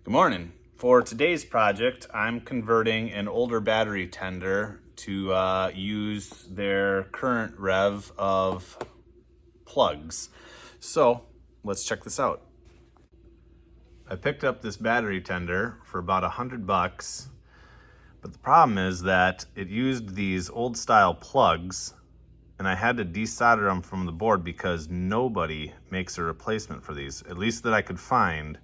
Good morning. For today's project, I'm converting an older battery tender to use their current rev of plugs. So let's check this out. I picked up this battery tender for about $100, but the problem is that it used these old style plugs and I had to desolder them from the board because nobody makes a replacement for these, at least that I could find.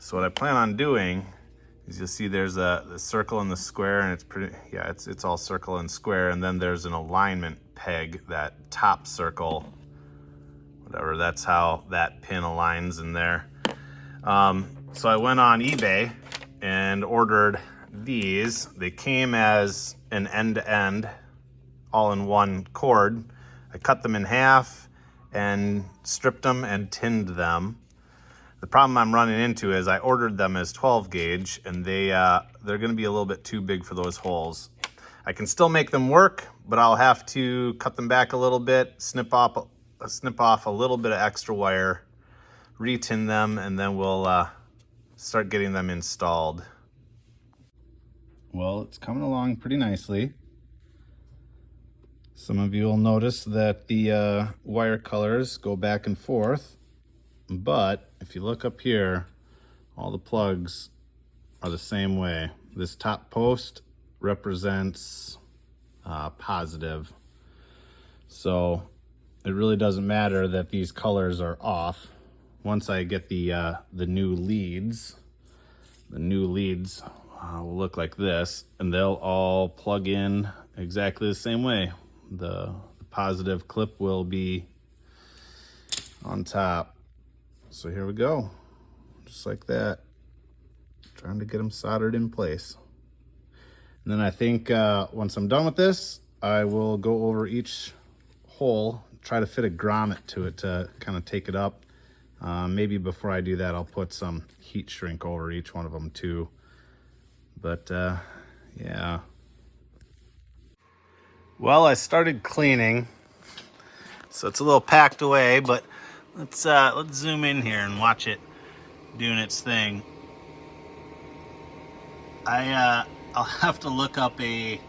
So what I plan on doing is, you'll see there's the circle and the square, and it's all circle and square, and then there's an alignment peg, that top circle, whatever, that's how that pin aligns in there. So I went on eBay and ordered these. They came as an end-to-end, all-in-one cord. I cut them in half and stripped them and tinned them. The problem I'm running into is I ordered them as 12 gauge and they're going to be a little bit too big for those holes. I can still make them work, but I'll have to cut them back a little bit, snip off a little bit of extra wire, re-tin them, and then we'll start getting them installed. Well, it's coming along pretty nicely. Some of you will notice that the wire colors go back and forth. But if you look up here, all the plugs are the same way. This top post represents positive. So it really doesn't matter that these colors are off. Once I get the new leads, will look like this, and they'll all plug in exactly the same way. The positive clip will be on top. So here we go, just like that. Trying to get them soldered in place. And then I think once I'm done with this, I will go over each hole, try to fit a grommet to it to kind of take it up. Maybe before I do that, I'll put some heat shrink over each one of them too. But yeah. Well, I started cleaning, so it's a little packed away, but let's zoom in here and watch it doing its thing. I'll have to look up a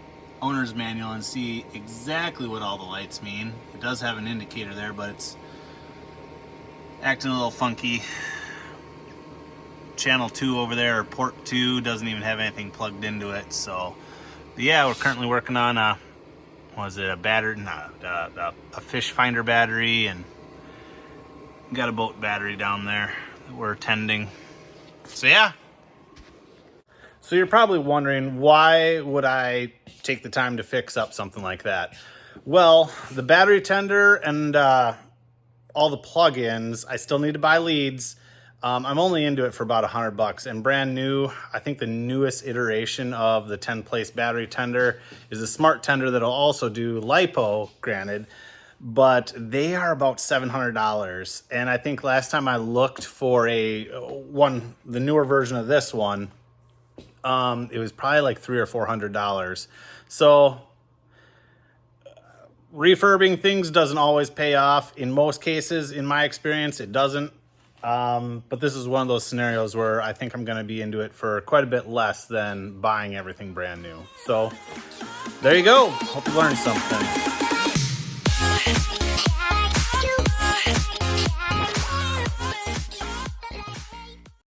owner's manual and see exactly what all the lights mean. It does have an indicator there, but it's acting a little funky. Channel 2 over there, or port 2, doesn't even have anything plugged into it. So yeah, we're currently working on a fish finder battery, and got a boat battery down there that we're tending. So yeah. So you're probably wondering, why would I take the time to fix up something like that? Well, the battery tender and all the plugins, I still need to buy leads. I'm only into it for about $100, and brand new. I think the newest iteration of the 10-place battery tender is a smart tender that'll also do LiPo, granted, but they are about $700. And I think last time I looked for the newer version of this one, it was probably like $300 or $400. So refurbing things doesn't always pay off. In most cases, in my experience, it doesn't. But this is one of those scenarios where I think I'm going to be into it for quite a bit less than buying everything brand new. So there you go. Hope you learned something.